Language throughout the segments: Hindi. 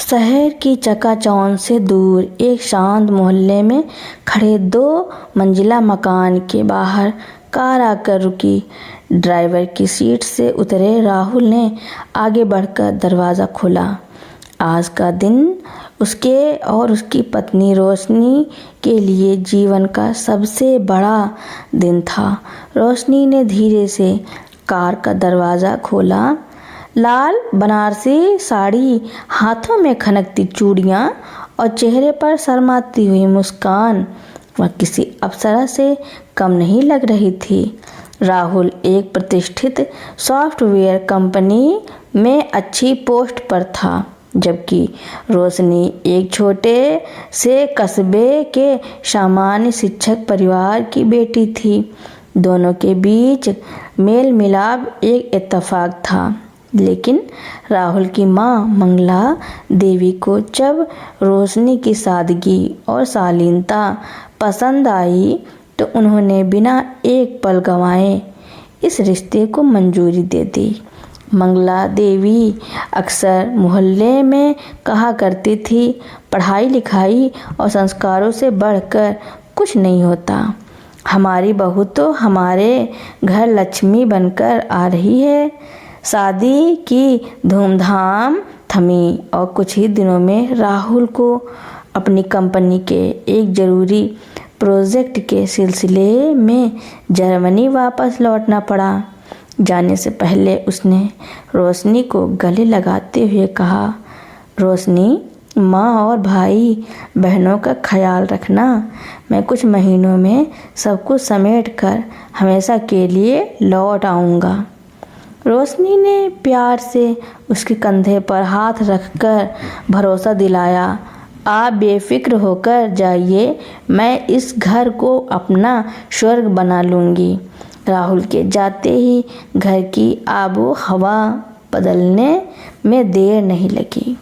शहर की चकाचौंध से दूर एक शांत मोहल्ले में खड़े 2 मंजिला मकान के बाहर कार आकर रुकी। ड्राइवर की सीट से उतरे राहुल ने आगे बढ़कर दरवाज़ा खोला। आज का दिन उसके और उसकी पत्नी रोशनी के लिए जीवन का सबसे बड़ा दिन था। रोशनी ने धीरे से कार का दरवाज़ा खोला। लाल बनारसी साड़ी, हाथों में खनकती चूड़ियाँ और चेहरे पर शर्माती हुई मुस्कान वह किसी अप्सरा से कम नहीं लग रही थी। राहुल एक प्रतिष्ठित सॉफ्टवेयर कंपनी में अच्छी पोस्ट पर था, जबकि रोशनी एक छोटे से कस्बे के सामान्य शिक्षक परिवार की बेटी थी। दोनों के बीच मेल मिलाप एक इत्तेफाक था, लेकिन राहुल की माँ मंगला देवी को जब रोशनी की सादगी और शालीनता पसंद आई तो उन्होंने बिना एक पल गंवाए इस रिश्ते को मंजूरी दे दी। मंगला देवी अक्सर मोहल्ले में कहा करती थी, पढ़ाई लिखाई और संस्कारों से बढ़कर कुछ नहीं होता। हमारी बहू तो हमारे घर लक्ष्मी बनकर आ रही है। शादी की धूमधाम थमी और कुछ ही दिनों में राहुल को अपनी कंपनी के एक ज़रूरी प्रोजेक्ट के सिलसिले में जर्मनी वापस लौटना पड़ा। जाने से पहले उसने रोशनी को गले लगाते हुए कहा, रोशनी, माँ और भाई बहनों का ख्याल रखना। मैं कुछ महीनों में सब कुछ समेट कर हमेशा के लिए लौट आऊँगा। रोशनी ने प्यार से उसके कंधे पर हाथ रखकर भरोसा दिलाया, आप बेफिक्र होकर जाइए, मैं इस घर को अपना स्वर्ग बना लूँगी। राहुल के जाते ही घर की आबो हवा बदलने में देर नहीं लगी।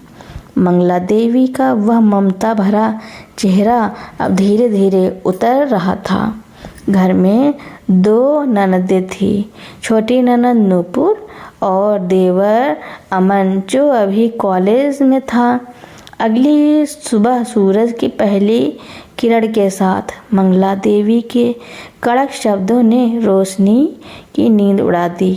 मंगला देवी का वह ममता भरा चेहरा अब धीरे धीरे उतर रहा था। घर में 2 ननदें थी, छोटी ननद नूपुर और देवर अमन जो अभी कॉलेज में था। अगली सुबह सूरज की पहली किरण के साथ मंगला देवी के कड़क शब्दों ने रोशनी की नींद उड़ा दी।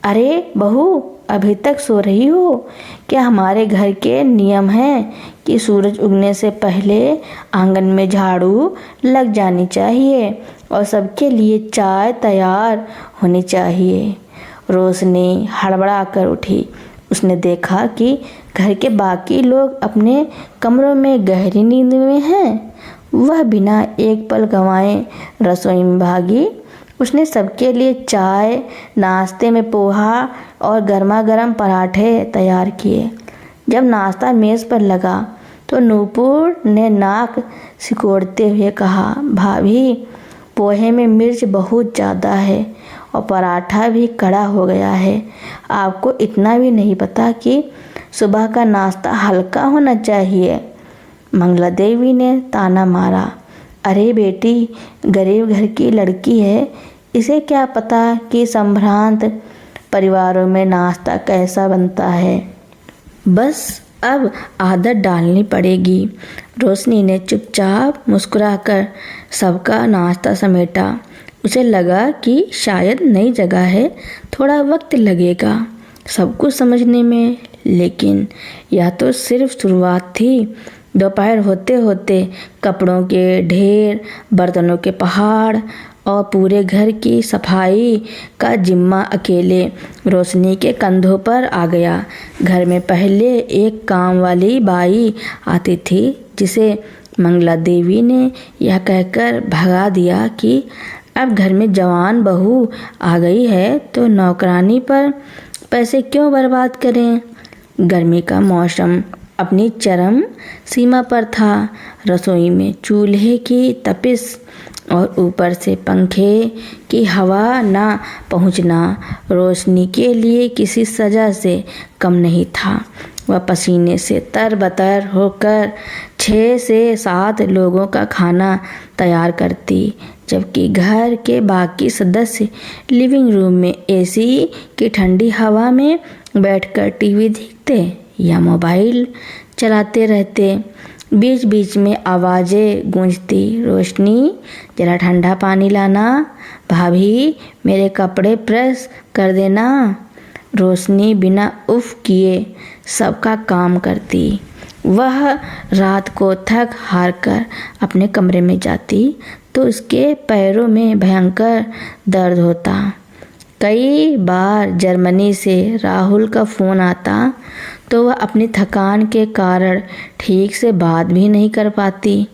अरे बहू, अभी तक सो रही हो? क्या हमारे घर के नियम हैं कि सूरज उगने से पहले आंगन में झाड़ू लग जानी चाहिए और सबके लिए चाय तैयार होनी चाहिए। रोशनी हड़बड़ा कर उठी। उसने देखा कि घर के बाकी लोग अपने कमरों में गहरी नींद में हैं। वह बिना एक पल गंवाए रसोई में भागी। उसने सबके लिए चाय, नाश्ते में पोहा और गर्मा गर्म पराठे तैयार किए। जब नाश्ता मेज़ पर लगा तो नूपुर ने नाक सिकोड़ते हुए कहा, भाभी, पोहे में मिर्च बहुत ज़्यादा है और पराठा भी कड़ा हो गया है। आपको इतना भी नहीं पता कि सुबह का नाश्ता हल्का होना चाहिए। मंगला देवी ने ताना मारा, अरे बेटी, गरीब घर की लड़की है, इसे क्या पता कि संभ्रांत परिवारों में नाश्ता कैसा बनता है। बस अब आदत डालनी पड़ेगी। रोशनी ने चुपचाप मुस्कुराकर सबका नाश्ता समेटा। उसे लगा कि शायद नई जगह है, थोड़ा वक्त लगेगा सब कुछ समझने में, लेकिन यह तो सिर्फ शुरुआत थी। दोपहर होते होते कपड़ों के ढेर, बर्तनों के पहाड़ और पूरे घर की सफाई का जिम्मा अकेले रोशनी के कंधों पर आ गया। घर में पहले एक काम वाली बाई आती थी, जिसे मंगला देवी ने यह कहकर भगा दिया कि अब घर में जवान बहू आ गई है तो नौकरानी पर पैसे क्यों बर्बाद करें। गर्मी का मौसम अपनी चरम सीमा पर था। रसोई में चूल्हे की तपिश और ऊपर से पंखे की हवा ना पहुंचना रोशनी के लिए किसी सजा से कम नहीं था। वह पसीने से तरबतर होकर 6 से 7 लोगों का खाना तैयार करती, जबकि घर के बाकी सदस्य लिविंग रूम में एसी की ठंडी हवा में बैठकर टीवी देखते या मोबाइल चलाते रहते। बीच बीच में आवाज़ें गूंजती, रोशनी जरा ठंडा पानी लाना, भाभी मेरे कपड़े प्रेस कर देना। रोशनी बिना उफ किए सबका काम करती। वह रात को थक हार कर अपने कमरे में जाती तो उसके पैरों में भयंकर दर्द होता। कई बार जर्मनी से राहुल का फ़ोन आता तो वह अपनी थकान के कारण ठीक से बात भी नहीं कर पाती।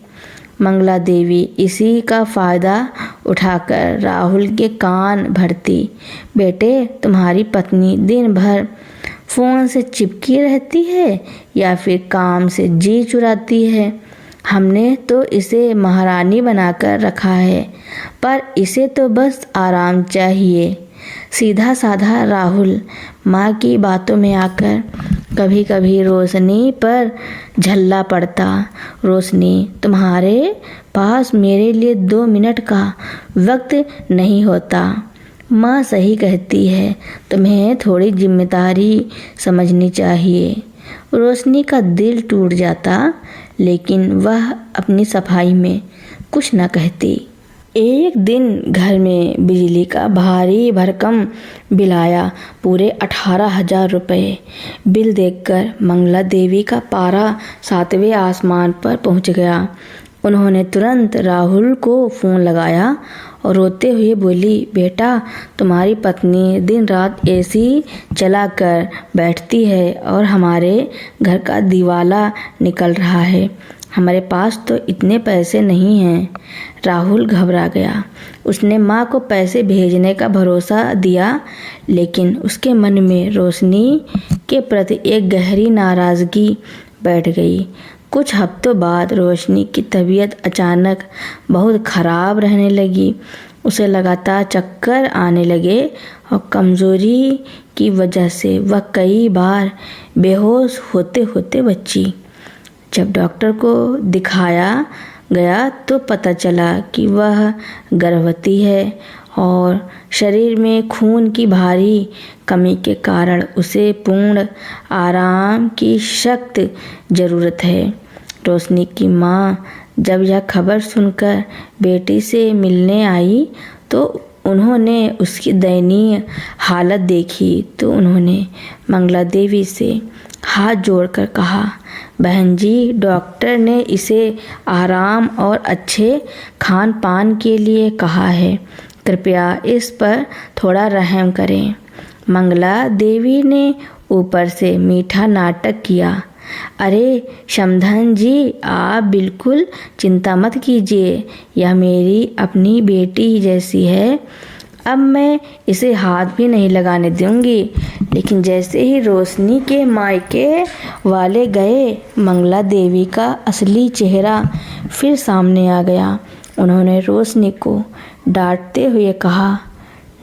मंगला देवी इसी का फ़ायदा उठाकर राहुल के कान भरती। बेटे, तुम्हारी पत्नी दिन भर फ़ोन से चिपकी रहती है या फिर काम से जी चुराती है। हमने तो इसे महारानी बनाकर रखा है, पर इसे तो बस आराम चाहिए। सीधा साधा राहुल माँ की बातों में आकर कभी कभी रोशनी पर झल्ला पड़ता। रोशनी, तुम्हारे पास मेरे लिए 2 मिनट का वक्त नहीं होता। माँ सही कहती है, तुम्हें थोड़ी जिम्मेदारी समझनी चाहिए। रोशनी का दिल टूट जाता, लेकिन वह अपनी सफाई में कुछ न कहती। एक दिन घर में बिजली का भारी भरकम बिल आया, पूरे 18,000 रुपये। बिल देखकर मंगला देवी का पारा 7वें आसमान पर पहुंच गया। उन्होंने तुरंत राहुल को फ़ोन लगाया और रोते हुए बोली, बेटा, तुम्हारी पत्नी दिन रात एसी चलाकर बैठती है और हमारे घर का दिवाला निकल रहा है। हमारे पास तो इतने पैसे नहीं हैं। राहुल घबरा गया। उसने माँ को पैसे भेजने का भरोसा दिया, लेकिन उसके मन में रोशनी के प्रति एक गहरी नाराज़गी बैठ गई। कुछ हफ्तों बाद रोशनी की तबीयत अचानक बहुत ख़राब रहने लगी। उसे लगातार चक्कर आने लगे और कमज़ोरी की वजह से वह कई बार बेहोश होते होते बची। जब डॉक्टर को दिखाया गया तो पता चला कि वह गर्भवती है और शरीर में खून की भारी कमी के कारण उसे पूर्ण आराम की सख्त ज़रूरत है। रोशनी की माँ जब यह खबर सुनकर बेटी से मिलने आई तो उन्होंने उसकी दयनीय हालत देखी तो उन्होंने मंगला देवी से हाथ जोड़कर कहा, बहन जी, डॉक्टर ने इसे आराम और अच्छे खान पान के लिए कहा है। कृपया इस पर थोड़ा रहम करें। मंगला देवी ने ऊपर से मीठा नाटक किया। अरे समधन जी, आप बिल्कुल चिंता मत कीजिए, यह मेरी अपनी बेटी जैसी है। अब मैं इसे हाथ भी नहीं लगाने दूंगी। लेकिन जैसे ही रोशनी के मायके वाले गए, मंगला देवी का असली चेहरा फिर सामने आ गया। उन्होंने रोशनी को डांटते हुए कहा,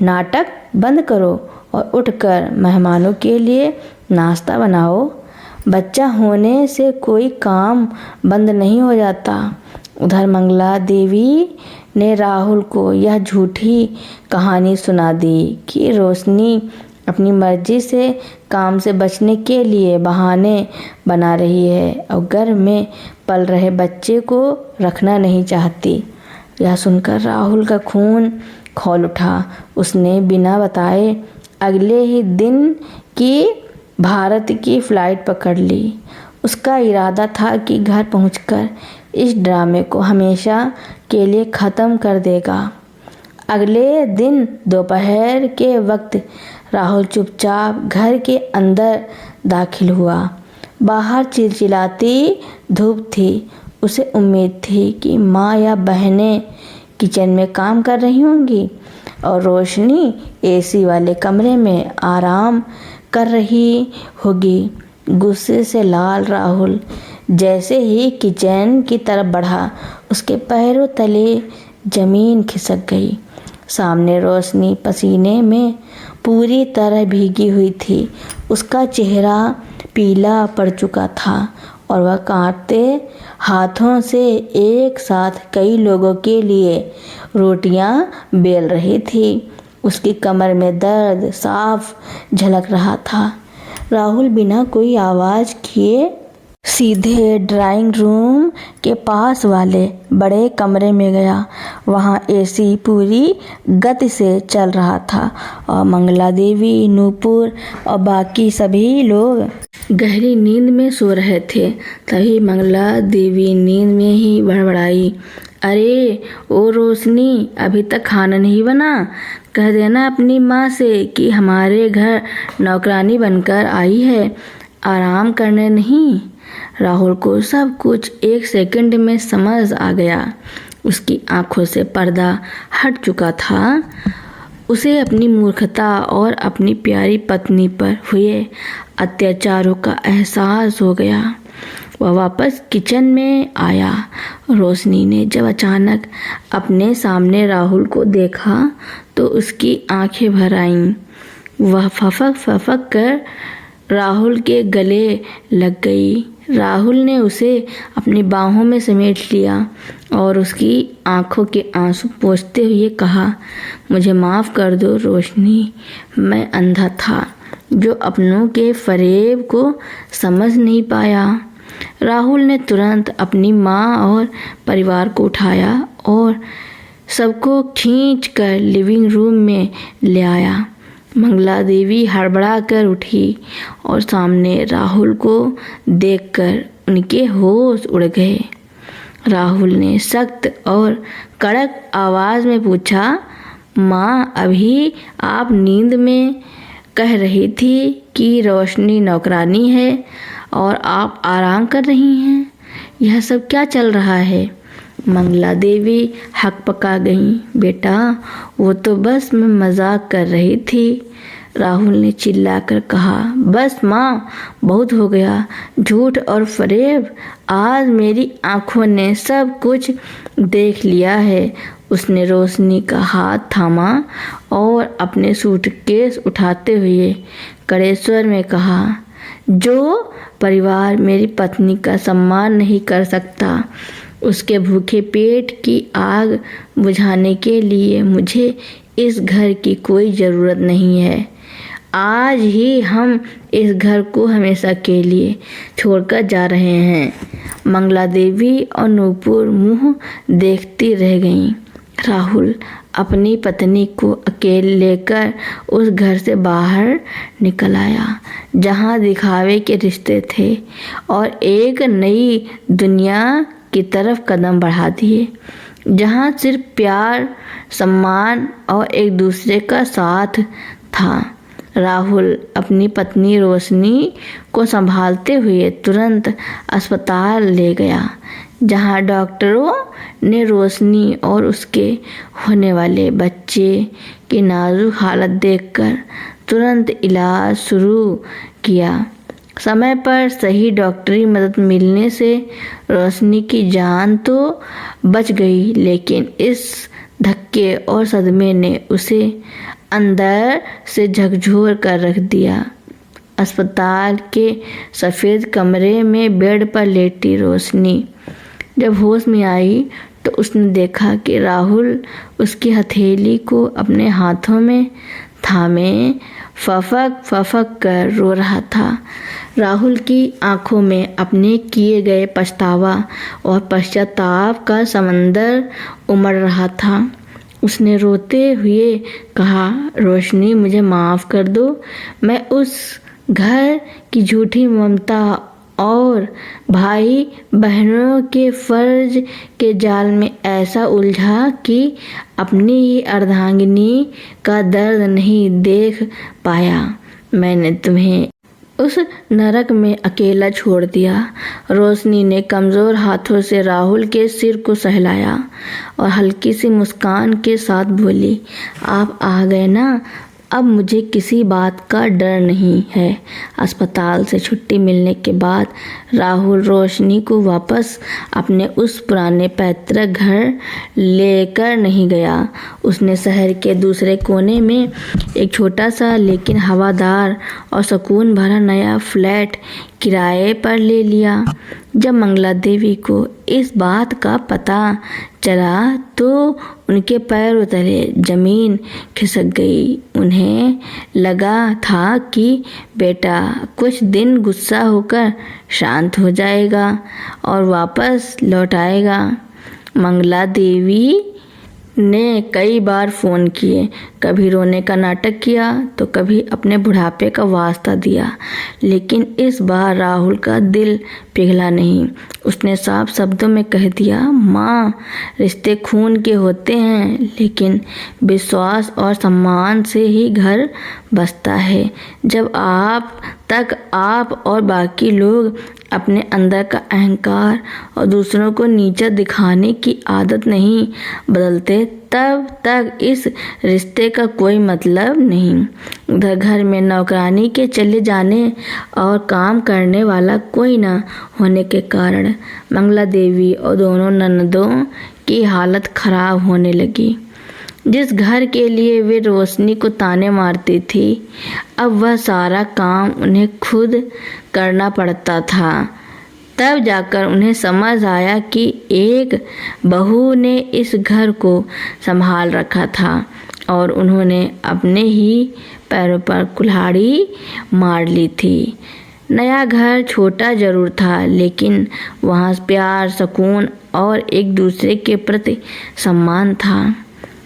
नाटक बंद करो और उठकर मेहमानों के लिए नाश्ता बनाओ। बच्चा होने से कोई काम बंद नहीं हो जाता। उधर मंगला देवी ने राहुल को यह झूठी कहानी सुना दी कि रोशनी अपनी मर्जी से काम से बचने के लिए बहाने बना रही है और गर्भ में पल रहे बच्चे को रखना नहीं चाहती। यह सुनकर राहुल का खून खौल उठा। उसने बिना बताए अगले ही दिन की भारत की फ़्लाइट पकड़ ली। उसका इरादा था कि घर पहुंचकर इस ड्रामे को हमेशा के लिए ख़त्म कर देगा। अगले दिन दोपहर के वक्त राहुल चुपचाप घर के अंदर दाखिल हुआ। बाहर चिलचिलाती धूप थी। उसे उम्मीद थी कि माँ या बहनें किचन में काम कर रही होंगी और रोशनी एसी वाले कमरे में आराम कर रही होगी। गुस्से से लाल राहुल जैसे ही किचन की तरफ बढ़ा, उसके पैरों तले जमीन खिसक गई। सामने रोशनी पसीने में पूरी तरह भीगी हुई थी। उसका चेहरा पीला पड़ चुका था और वह कांपते हाथों से एक साथ कई लोगों के लिए रोटियां बेल रही थी। उसकी कमर में दर्द साफ झलक रहा था। राहुल बिना कोई आवाज़ किए सीधे ड्राइंग रूम के पास वाले बड़े कमरे में गया। वहाँ एसी पूरी गति से चल रहा था और मंगला देवी, नूपुर और बाकी सभी लोग गहरी नींद में सो रहे थे। तभी मंगला देवी नींद में ही बड़बड़ाई, अरे ओ रोशनी, अभी तक खाना नहीं बना? कह देना अपनी माँ से कि हमारे घर नौकरानी बनकर आई है, आराम करने नहीं। राहुल को सब कुछ 1 सेकंड में समझ आ गया। उसकी आंखों से पर्दा हट चुका था। उसे अपनी मूर्खता और अपनी प्यारी पत्नी पर हुए अत्याचारों का एहसास हो गया। वह वापस किचन में आया। रोशनी ने जब अचानक अपने सामने राहुल को देखा तो उसकी आंखें भर आईं। वह फफक कर राहुल के गले लग गई। राहुल ने उसे अपनी बाहों में समेट लिया और उसकी आंखों के आंसू पोंछते हुए कहा, मुझे माफ़ कर दो रोशनी, मैं अंधा था जो अपनों के फरेब को समझ नहीं पाया। राहुल ने तुरंत अपनी माँ और परिवार को उठाया और सबको खींच कर लिविंग रूम में ले आया। मंगला देवी हड़बड़ा कर उठी और सामने राहुल को देखकर उनके होश उड़ गए। राहुल ने सख्त और कड़क आवाज़ में पूछा, माँ, अभी आप नींद में कह रही थी कि रोशनी नौकरानी है और आप आराम कर रही हैं। यह सब क्या चल रहा है? मंगला देवी हकपका गईं। बेटा, वो तो बस मैं मजाक कर रही थी, राहुल ने चिल्लाकर कहा। बस माँ, बहुत हो गया, झूठ और फरेब। आज मेरी आंखों ने सब कुछ देख लिया है। उसने रोशनी का हाथ थामा और अपने सूटकेस उठाते हुए कड़े स्वर में कहा, जो परिवार मेरी पत्नी का सम्मान नहीं कर सकता, उसके भूखे पेट की आग बुझाने के लिए मुझे इस घर की कोई ज़रूरत नहीं है। आज ही हम इस घर को हमेशा के लिए छोड़कर जा रहे हैं। मंगला देवी और नूपुर मुंह देखती रह गईं। राहुल अपनी पत्नी को अकेले लेकर उस घर से बाहर निकल आया जहां दिखावे के रिश्ते थे और एक नई दुनिया की तरफ कदम बढ़ा दिए, जहां सिर्फ प्यार, सम्मान और एक दूसरे का साथ था। राहुल अपनी पत्नी रोशनी को संभालते हुए तुरंत अस्पताल ले गया, जहां डॉक्टरों ने रोशनी और उसके होने वाले बच्चे की नाजुक हालत देखकर तुरंत इलाज शुरू किया। समय पर सही डॉक्टरी मदद मिलने से रोशनी की जान तो बच गई, लेकिन इस धक्के और सदमे ने उसे अंदर से झकझोर कर रख दिया। अस्पताल के सफ़ेद कमरे में बेड पर लेटी रोशनी जब होश में आई तो उसने देखा कि राहुल उसकी हथेली को अपने हाथों में थामे फफक कर रो रहा था। राहुल की आंखों में अपने किए गए पछतावा और पश्चाताप का समंदर उमड़ रहा था। उसने रोते हुए कहा, रोशनी, मुझे माफ़ कर दो। मैं उस घर की झूठी ममता और भाई बहनों के फर्ज के जाल में ऐसा उलझा कि अपनी ही अर्धांगिनी का दर्द नहीं देख पाया। मैंने तुम्हें उस नरक में अकेला छोड़ दिया। रोशनी ने कमज़ोर हाथों से राहुल के सिर को सहलाया और हल्की सी मुस्कान के साथ बोली, आप आ गए ना, अब मुझे किसी बात का डर नहीं है। अस्पताल से छुट्टी मिलने के बाद राहुल रोशनी को वापस अपने उस पुराने पैतृक घर लेकर नहीं गया। उसने शहर के दूसरे कोने में एक छोटा सा लेकिन हवादार और सुकून भरा नया फ्लैट किराए पर ले लिया। जब मंगला देवी को इस बात का पता चला तो उनके पैरों तले जमीन खिसक गई। उन्हें लगा था कि बेटा कुछ दिन गुस्सा होकर शांत हो जाएगा और वापस लौट आएगा। मंगला देवी ने कई बार फ़ोन किए, कभी रोने का नाटक किया तो कभी अपने बुढ़ापे का वास्ता दिया, लेकिन इस बार राहुल का दिल पिघला नहीं। उसने साफ शब्दों में कह दिया, माँ, रिश्ते खून के होते हैं, लेकिन विश्वास और सम्मान से ही घर बसता है। जब आप और बाकी लोग अपने अंदर का अहंकार और दूसरों को नीचा दिखाने की आदत नहीं बदलते, तब तक इस रिश्ते का कोई मतलब नहीं। उधर घर में नौकरानी के चले जाने और काम करने वाला कोई न होने के कारण मंगला देवी और दोनों ननदों की हालत खराब होने लगी। जिस घर के लिए वे रोशनी को ताने मारती थी, अब वह सारा काम उन्हें खुद करना पड़ता था। तब जाकर उन्हें समझ आया कि एक बहू ने इस घर को संभाल रखा था और उन्होंने अपने ही पैरों पर कुल्हाड़ी मार ली थी। नया घर छोटा जरूर था, लेकिन वहाँ प्यार, सुकून और एक दूसरे के प्रति सम्मान था।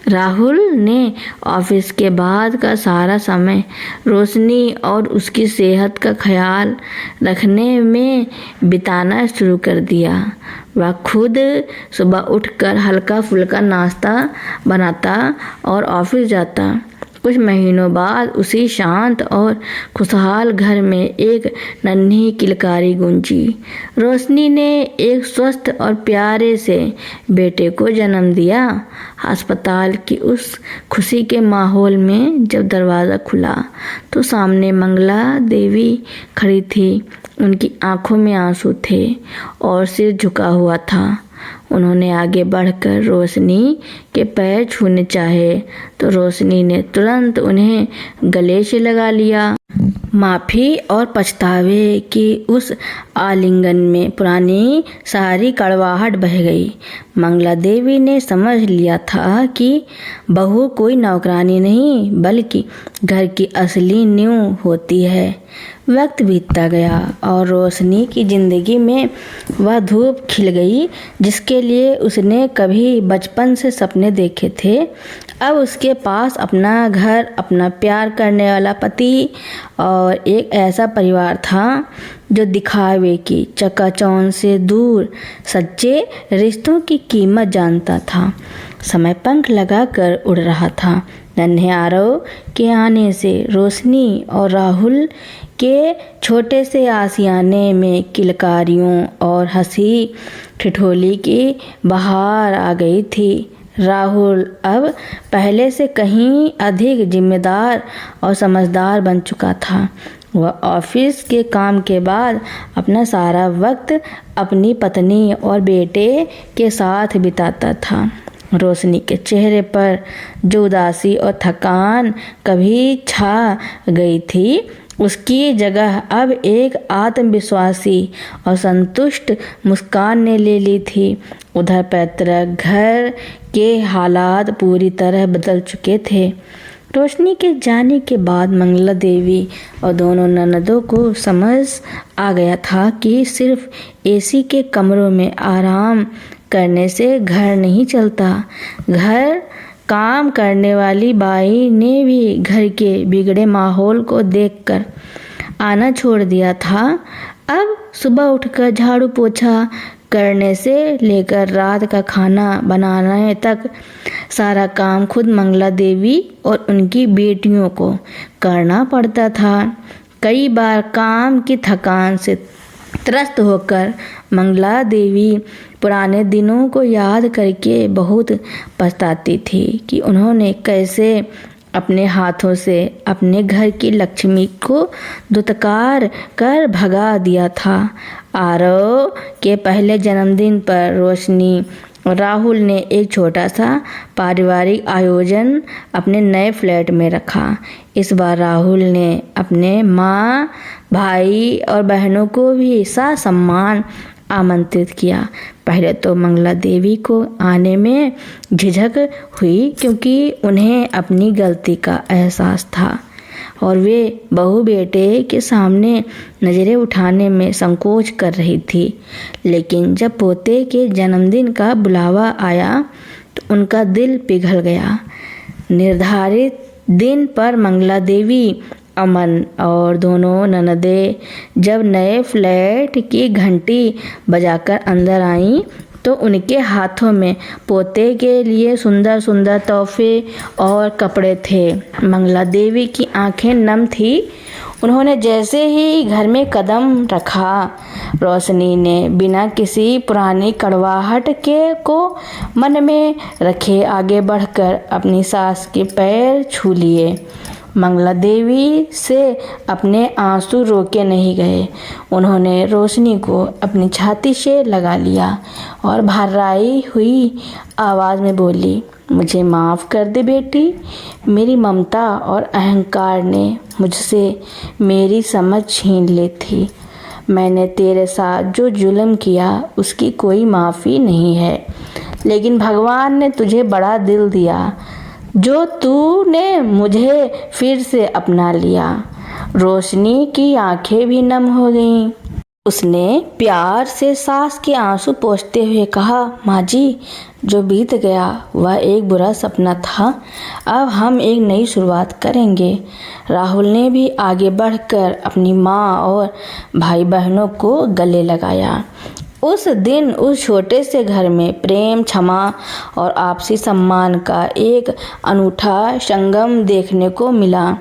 राहुल ने ऑफिस के बाद का सारा समय रोशनी और उसकी सेहत का ख्याल रखने में बिताना शुरू कर दिया। वह खुद सुबह उठकर हल्का फुल्का नाश्ता बनाता और ऑफिस जाता। कुछ महीनों बाद उसी शांत और खुशहाल घर में एक नन्ही किलकारी गूंजी। रोशनी ने एक स्वस्थ और प्यारे से बेटे को जन्म दिया। अस्पताल की उस खुशी के माहौल में जब दरवाज़ा खुला तो सामने मंगला देवी खड़ी थी। उनकी आंखों में आंसू थे और सिर झुका हुआ था। उन्होंने आगे बढ़कर रोशनी के पैर छूने चाहे तो रोशनी ने तुरंत उन्हें गले से लगा लिया। माफ़ी और पछतावे की उस आलिंगन में पुरानी सारी कड़वाहट बह गई। मंगला देवी ने समझ लिया था कि बहू कोई नौकरानी नहीं, बल्कि घर की असली नींव होती है। वक्त बीतता गया और रोशनी की ज़िंदगी में वह धूप खिल गई जिसके लिए उसने कभी बचपन से सपने देखे थे। अब उसके पास अपना घर, अपना प्यार करने वाला पति और एक ऐसा परिवार था जो दिखावे की चकाचौंध से दूर सच्चे रिश्तों की कीमत जानता था। समय पंख लगाकर उड़ रहा था। नन्हे आरव के आने से रोशनी और राहुल के छोटे से आशियाने में किलकारियों और हंसी ठिठोली की बहार आ गई थी। राहुल अब पहले से कहीं अधिक जिम्मेदार और समझदार बन चुका था। वह ऑफिस के काम के बाद अपना सारा वक्त अपनी पत्नी और बेटे के साथ बिताता था। रोशनी के चेहरे पर जो उदासी और थकान कभी छा गई थी, उसकी जगह अब एक आत्मविश्वासी और संतुष्ट मुस्कान ने ले ली थी। उधर पैतृक घर के हालात पूरी तरह बदल चुके थे। रोशनी के जाने के बाद मंगला देवी और दोनों ननदों को समझ आ गया था कि सिर्फ एसी के कमरों में आराम करने से घर नहीं चलता। घर काम करने वाली बाई ने भी घर के बिगड़े माहौल को देखकर आना छोड़ दिया था। अब सुबह उठकर झाड़ू पोछा करने से लेकर रात का खाना बनाने तक सारा काम खुद मंगला देवी और उनकी बेटियों को करना पड़ता था। कई बार काम की थकान से त्रस्त होकर मंगला देवी पुराने दिनों को याद करके बहुत पछताती थी कि उन्होंने कैसे अपने हाथों से अपने घर की लक्ष्मी को दुत्कार कर भगा दिया था। आरव के पहले जन्मदिन पर रोशनी राहुल ने एक छोटा सा पारिवारिक आयोजन अपने नए फ्लैट में रखा। इस बार राहुल ने अपने माँ, भाई और बहनों को भी सम्मान आमंत्रित किया। पहले तो मंगला देवी को आने में झिझक हुई, क्योंकि उन्हें अपनी गलती का एहसास था और वे बहू बेटे के सामने नज़रें उठाने में संकोच कर रही थी। लेकिन जब पोते के जन्मदिन का बुलावा आया तो उनका दिल पिघल गया। निर्धारित दिन पर मंगला देवी, अमन और दोनों ननदें जब नए फ्लैट की घंटी बजाकर अंदर आईं तो उनके हाथों में पोते के लिए सुंदर सुंदर तोहफे और कपड़े थे। मंगला देवी की आंखें नम थी। उन्होंने जैसे ही घर में कदम रखा, रोशनी ने बिना किसी पुरानी कड़वाहट के को मन में रखे आगे बढ़कर अपनी सास के पैर छू लिए। मंगला देवी से अपने आंसू रोके नहीं गए। उन्होंने रोशनी को अपनी छाती से लगा लिया और भर्राई हुई आवाज़ में बोली, मुझे माफ़ कर दे बेटी। मेरी ममता और अहंकार ने मुझसे मेरी समझ छीन ली थी। मैंने तेरे साथ जो जुल्म किया उसकी कोई माफ़ी नहीं है, लेकिन भगवान ने तुझे बड़ा दिल दिया जो तूने मुझे फिर से अपना लिया। रोशनी की आंखें भी नम हो गईं। उसने प्यार से सास के आंसू पोंछते हुए कहा, माँ जी, जो बीत गया वह एक बुरा सपना था। अब हम एक नई शुरुआत करेंगे। राहुल ने भी आगे बढ़कर अपनी माँ और भाई बहनों को गले लगाया। उस दिन उस छोटे से घर में प्रेम, क्षमा और आपसी सम्मान का एक अनूठा संगम देखने को मिला।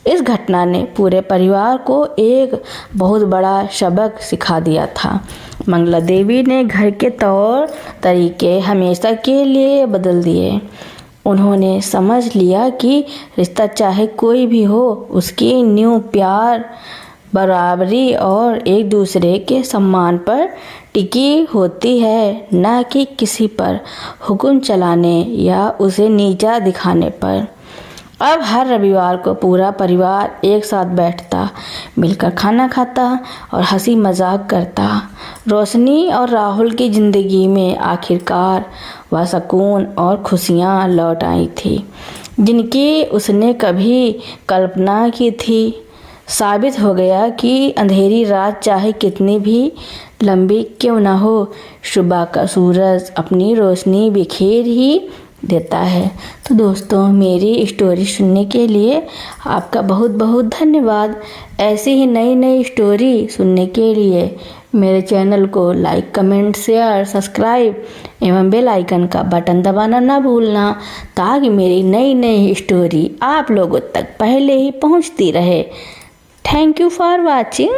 इस घटना ने पूरे परिवार को एक बहुत बड़ा सबक सिखा दिया था। मंगला देवी ने घर के तौर तरीके हमेशा के लिए बदल दिए। उन्होंने समझ लिया कि रिश्ता चाहे कोई भी हो, उसकी नींव प्यार, बराबरी और एक दूसरे के सम्मान पर टिकी होती है, न कि किसी पर हुक्म चलाने या उसे नीचा दिखाने पर। अब हर रविवार को पूरा परिवार एक साथ बैठता, मिलकर खाना खाता और हंसी मजाक करता। रोशनी और राहुल की ज़िंदगी में आखिरकार वह सुकून और खुशियाँ लौट आई थी, जिनकी उसने कभी कल्पना की थी। साबित हो गया कि अंधेरी रात चाहे कितनी भी लंबी क्यों ना हो, सुबह का सूरज अपनी रोशनी बिखेर ही देता है। तो दोस्तों, मेरी स्टोरी सुनने के लिए आपका बहुत बहुत धन्यवाद। ऐसी ही नई नई स्टोरी सुनने के लिए मेरे चैनल को लाइक, कमेंट, शेयर, सब्सक्राइब एवं बेल आइकन का बटन दबाना ना भूलना, ताकि मेरी नई नई स्टोरी आप लोगों तक पहले ही पहुंचती रहे। Thank you for watching.